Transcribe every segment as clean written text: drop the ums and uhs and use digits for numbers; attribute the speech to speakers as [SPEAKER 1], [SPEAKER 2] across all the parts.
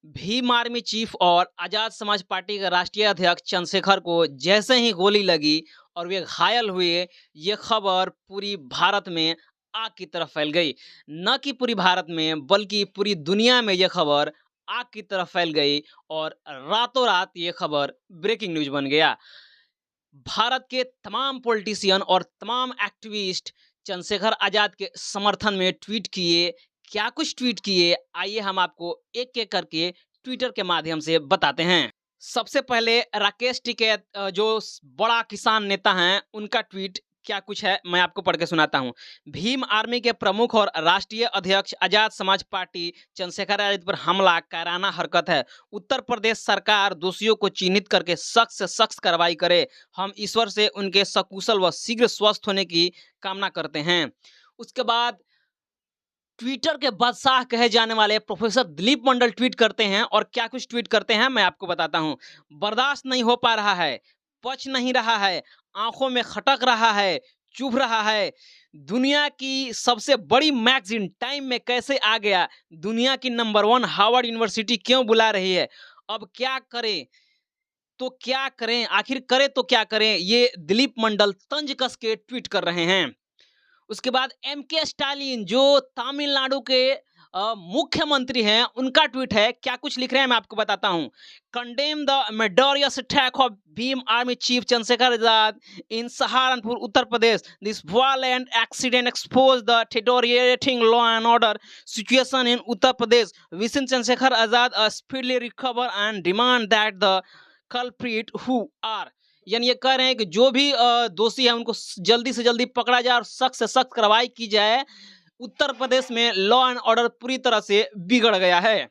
[SPEAKER 1] Bhim army chief और Azad Samaj party के राष्ट्रीय अध्यक्ष चंद्रशेखर को जैसे ही गोली लगी और वे घायल हुए, ये खबर पूरी भारत में आग की तरह फैल गई। न कि पूरी भारत में बल्कि पूरी दुनिया में ये खबर आग की तरह फैल गई और रातों रात ये खबर ब्रेकिंग न्यूज बन गया। भारत के तमाम पॉलिटिशियन और तमाम एक्टिविस्ट चंद्रशेखर आजाद के समर्थन में ट्वीट किए। क्या कुछ ट्वीट किए, आइए हम आपको एक एक करके ट्विटर के माध्यम से बताते हैं। सबसे पहले राकेश टिकैत जो बड़ा किसान नेता हैं, उनका ट्वीट क्या कुछ है मैं आपको पढ़ के सुनाता हूं। भीम आर्मी के प्रमुख और राष्ट्रीय अध्यक्ष आजाद समाज पार्टी चंद्रशेखर आजाद पर हमला कायराना हरकत है। उत्तर प्रदेश सरकार दोषियों को चिन्हित करके सख्त से सख्त कार्रवाई करे। हम ईश्वर से उनके सकुशल व शीघ्र स्वस्थ होने की कामना करते हैं। उसके बाद ट्विटर के बादशाह कहे जाने वाले प्रोफेसर दिलीप मंडल ट्वीट करते हैं और क्या कुछ ट्वीट करते हैं मैं आपको बताता हूं। बर्दाश्त नहीं हो पा रहा है, पच नहीं रहा है, आंखों में खटक रहा है, चुभ रहा है। दुनिया की सबसे बड़ी मैगजीन टाइम में कैसे आ गया? दुनिया की नंबर 1 हार्वर्ड यूनिवर्सिटी क्यों बुला रही है? अब क्या करें तो क्या करें, आखिर करें तो क्या करें? ये दिलीप मंडल तंज कस के ट्वीट कर रहे हैं। उसके बाद एम के स्टालिन जो तमिलनाडु के मुख्यमंत्री हैं, उनका ट्वीट है। क्या कुछ लिख रहे हैं मैं आपको बताता हूं। Condemn the murderous attack of Bhim army chief Chandrashekhar Azad in Saharanpur Uttar Pradesh. This violent accident expose the deteriorating law and order situation in Uttar Pradesh. Wishing Chandrashekhar Azad speedily recover and demand that the culprit who are, यानी ये कह रहे हैं कि जो भी दोषी है उनको जल्दी से जल्दी पकड़ा जाए और सख्त से सख्त कार्रवाई की जाए। उत्तर प्रदेश में लॉ एंड ऑर्डर पूरी तरह से बिगड़ गया है।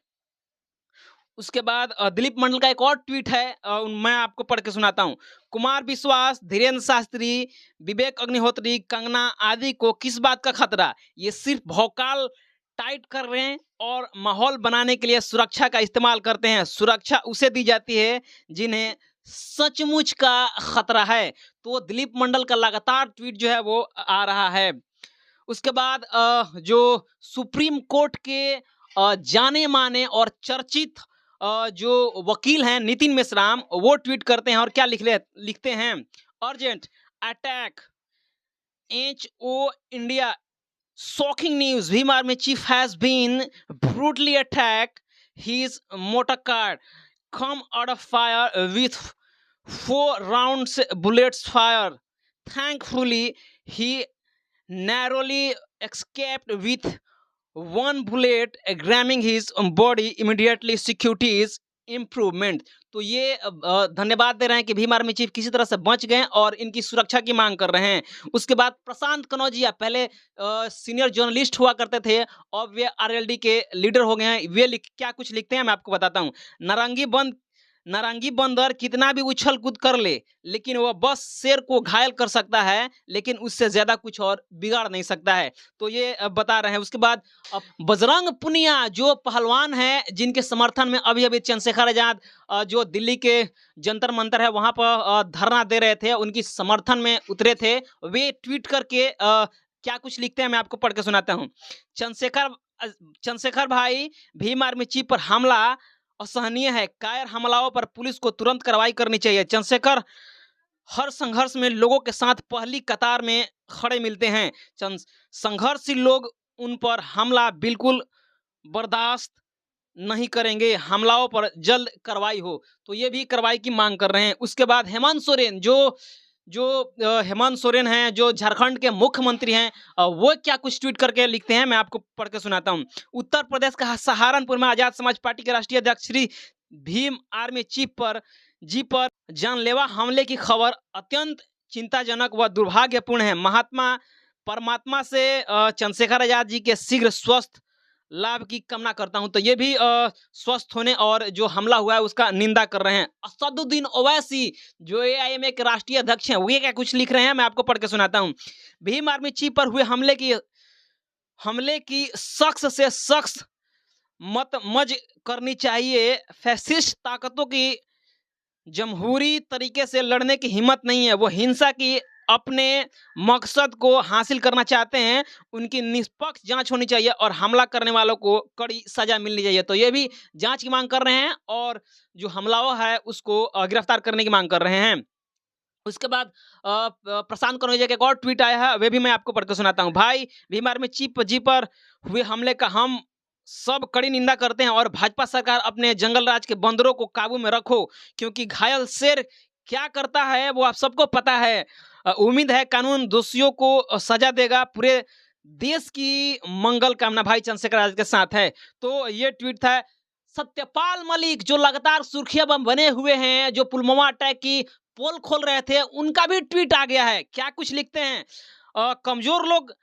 [SPEAKER 1] उसके बाद दिलीप मंडल का एक और ट्वीट है, मैं आपको पढ़ के सुनाता हूं। कुमार विश्वास, धीरेन्द्र शास्त्री, विवेक अग्निहोत्री, कंगना आदि को किस बात का खतरा? ये सिर्फ भौकाल टाइट कर रहे हैं और माहौल बनाने के लिए सुरक्षा का इस्तेमाल करते हैं। सुरक्षा उसे दी जाती है जिन्हें सचमुच का खतरा है। तो दिलीप मंडल का लगातार ट्वीट जो है वो आ रहा है। उसके बाद जो सुप्रीम कोर्ट के जाने माने और चर्चित जो वकील हैं नितिन मेश्राम, वो ट्वीट करते हैं और क्या लिखते हैं। Urgent attack HO India, shocking news, Bhim army chief has been brutally attack, his motor car come out of fire with 4 rounds bullets fired. Thankfully, he narrowly escaped with 1 bullet gramming his body. Immediately securities improvement. तो ये धन्यवाद दे रहे हैं कि Bhim army chief किसी तरह से बच गए और इनकी सुरक्षा की मांग कर रहे हैं। उसके बाद प्रशांत कनौजिया पहले सीनियर जर्नलिस्ट हुआ करते थे और वे RLD के लीडर हो गए हैं। वे क्या कुछ लिखते हैं मैं आपको बताता हूँ। नारंगी बंदर कितना भी उछल कूद कर ले, लेकिन वह बस शेर को घायल कर सकता है, लेकिन उससे ज्यादा कुछ और बिगाड़ नहीं सकता है। तो ये बता रहे हैं। उसके बाद बजरंग पुनिया जो पहलवान हैं, जिनके समर्थन में अभी अभी चंद्रशेखर आजाद जो दिल्ली के जंतर मंतर है वहां पर धरना दे रहे थे, उनकी समर्थन में उतरे थे। वे ट्वीट करके क्या कुछ लिखते हैं मैं आपको पढ़ के सुनाता हूँ। चंद्रशेखर भाई, भीम आर्मी चीफ पर हमला असहनीय है। कायर हमलाओं पर पुलिस को तुरंत कार्रवाई करनी चाहिए। चंद्रशेखर हर संघर्ष में लोगों के साथ पहली कतार में खड़े मिलते हैं। संघर्षशील लोग उन पर हमला बिल्कुल बर्दाश्त नहीं करेंगे। हमलाओं पर जल्द कार्रवाई हो। तो ये भी कार्रवाई की मांग कर रहे हैं। उसके बाद हेमंत सोरेन हेमंत सोरेन हैं, जो झारखंड के मुख्यमंत्री हैं, वो क्या कुछ ट्वीट करके लिखते हैं मैं आपको पढ़ के सुनाता हूं। उत्तर प्रदेश का सहारनपुर में आजाद समाज पार्टी के राष्ट्रीय अध्यक्ष श्री भीम आर्मी चीफ पर जानलेवा हमले की खबर अत्यंत चिंताजनक व दुर्भाग्यपूर्ण है। परमात्मा से चंद्रशेखर आजाद जी के शीघ्र स्वस्थ लाभ की कामना करता हूं। तो ये भी स्वस्थ होने और जो हमला हुआ है उसका निंदा कर रहे हैं। असदुद्दीन ओवैसी जो AIMA के राष्ट्रीय अध्यक्ष हैं, वे क्या कुछ लिख रहे हैं मैं आपको पढ़ के सुनाता हूं। भीम आर्मी चीफ पर हुए हमले की सख्त से सख्त मज करनी चाहिए। फैसिस्ट ताकतों की जमहूरी तरीके से लड़ने की हिम्मत नहीं है। वो हिंसा की अपने मकसद को हासिल करना चाहते हैं, उनकी निष्पक्ष जांच होनी चाहिए और हमला करने वालों को कड़ी सजा मिलनी चाहिए। तो ये भी जांच की मांग कर रहे हैं और जो हमलावर है उसको गिरफ्तार करने की मांग कर रहे हैं। उसके बाद प्रशांत कनौजिया का एक और ट्वीट आया है, वे भी मैं आपको पढ़ के सुनाता हूँ। भाई, भीम आर्मी चीफ जी पर हुए हमले का हम सब कड़ी निंदा करते हैं और भाजपा सरकार अपने जंगल राज के बंदरों को काबू में रखो, क्योंकि घायल शेर क्या करता है वो आप सबको पता है। उम्मीद है कानून दोषियों को सजा देगा। पूरे देश की मंगल कामना भाई चंद्रशेखर आजाद के साथ है। तो ये ट्वीट था। सत्यपाल मलिक जो लगातार सुर्खियां बने हुए हैं, जो पुलवामा अटैक की पोल खोल रहे थे, उनका भी ट्वीट आ गया है। क्या कुछ लिखते हैं, कमजोर लोग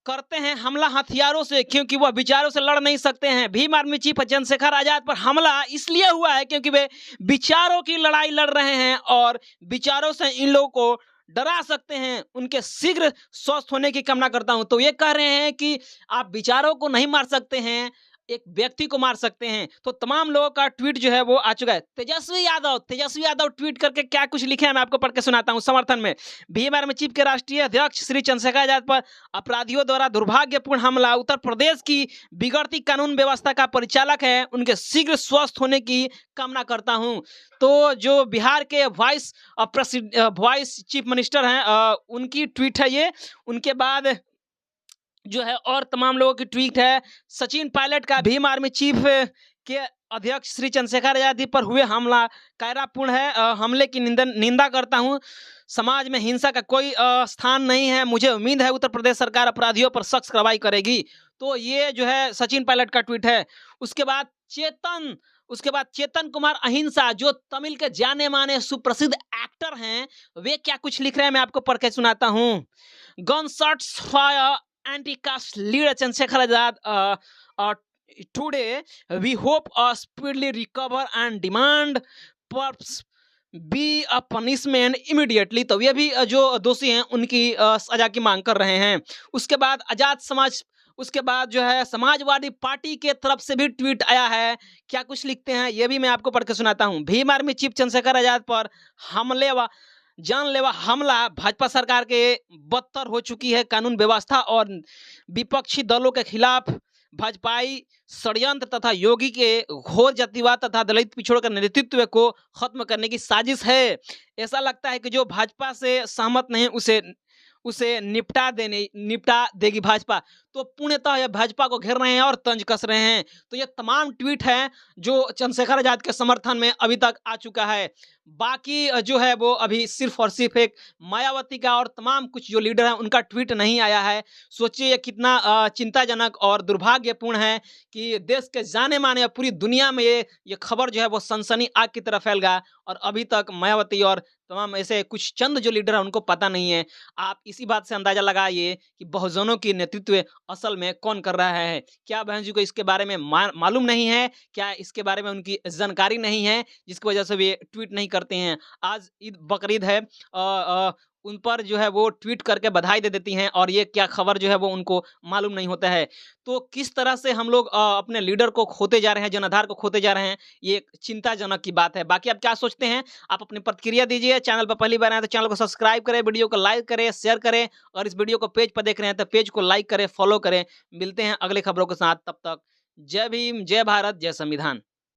[SPEAKER 1] करते हैं हमला हथियारों से क्योंकि वह विचारों से लड़ नहीं सकते हैं। भीम आर्मी चीफ चंद्रशेखर आजाद पर हमला इसलिए हुआ है क्योंकि वे विचारों की लड़ाई लड़ रहे हैं और विचारों से इन लोगों को डरा सकते हैं। उनके शीघ्र स्वस्थ होने की कामना करता हूं। तो ये कह रहे हैं कि आप विचारों को नहीं मार सकते हैं, एक व्यक्ति को मार सकते हैं। तो तमाम लोगों का ट्वीट जो है वो आ चुका है। तेजस्वी यादव ट्वीट करके क्या कुछ लिखे हैं मैं आपको पढ़ के सुनाता हूं समर्थन में। भीम आर्मी चीफ के राष्ट्रीय अध्यक्ष श्री चंद्रशेखर आजाद पर अपराधियों द्वारा दुर्भाग्यपूर्ण हमला उत्तर प्रदेश की बिगड़ती कानून व्यवस्था का परिचालक है, उनके शीघ्र स्वस्थ होने की कामना करता हूं। तो जो बिहार के वाइस चीफ मिनिस्टर हैं, उनकी ट्वीट है ये। उनके बाद जो है और तमाम लोगों की ट्वीट है। सचिन पायलट का भीम आर्मी चीफ के अध्यक्ष श्री चंद्रशेखर आजाद पर हुए हमला कायरापूर्ण है। हमले की निंदा करता हूं। समाज में हिंसा का कोई स्थान नहीं है। मुझे उम्मीद है उत्तर प्रदेश सरकार अपराधियों पर सख्त कार्रवाई करेगी। तो ये जो है सचिन पायलट का ट्वीट है। उसके बाद चेतन कुमार अहिंसा जो तमिल के जाने माने सुप्रसिद्ध एक्टर हैं, वे क्या कुछ लिख रहे हैं मैं आपको पढ़ के सुनाता हूं। Gun shots fire anti-caste leader Chandrasekhar Azad. Today, we hope a speedily recover and demand perhaps be a punishment immediately. तो ये भी जो दोषी हैं उनकी सजा की मांग कर रहे हैं। उसके बाद जो है समाजवादी पार्टी के तरफ से भी ट्वीट आया है। क्या कुछ लिखते हैं ये भी मैं आपको पढ़ के सुनाता हूँ। भीम आर्मी चीफ चंद्रशेखर आजाद पर जानलेवा हमला, भाजपा सरकार के बदतर हो चुकी है कानून व्यवस्था और विपक्षी दलों के खिलाफ भाजपाई षड्यंत्र तथा योगी के घोर जातिवाद तथा दलित पिछड़ों के नेतृत्व को खत्म करने की साजिश है। ऐसा लगता है कि जो भाजपा से सहमत नहीं उसे निपटा देगी भाजपा। तो पूर्णतः यह भाजपा को घेर रहे हैं और तंज कस रहे हैं। तो ये तमाम ट्वीट हैं जो चंद्रशेखर आजाद के समर्थन में अभी तक आ चुका है। बाकी जो है वो अभी सिर्फ और सिर्फ एक मायावती का और तमाम कुछ जो लीडर हैं उनका ट्वीट नहीं आया है। सोचिए ये कितना चिंताजनक और दुर्भाग्यपूर्ण है कि देश के जाने माने पूरी दुनिया में ये खबर जो है वो सनसनी आग की तरह फैल गया और अभी तक मायावती और तमाम ऐसे कुछ चंद जो लीडर हैं उनको पता नहीं है। आप इसी बात से अंदाजा लगाइए कि बहुजनों की नेतृत्व असल में कौन कर रहा है। क्या बहन जी को इसके बारे में मालूम नहीं है? क्या इसके बारे में उनकी जानकारी नहीं है जिसकी वजह से वे ट्वीट नहीं करते हैं? आज ईद बकरीद है, उन पर जो है वो ट्वीट करके बधाई दे देती हैं और ये क्या खबर जो है वो उनको मालूम नहीं होता है। तो किस तरह से हम लोग अपने लीडर को खोते जा रहे हैं, जनाधार को खोते जा रहे हैं, ये एक चिंताजनक की बात है। बाकी आप क्या सोचते हैं? आप अपनी प्रतिक्रिया दीजिए। चैनल पर पहली बार आए तो चैनल को सब्सक्राइब करें, वीडियो को लाइक करें, शेयर करें और इस वीडियो को पेज पर देख रहे हैं तो पेज को लाइक करें, फॉलो करें। मिलते हैं अगले खबरों के साथ, तब तक जय भीम, जय भारत, जय संविधान।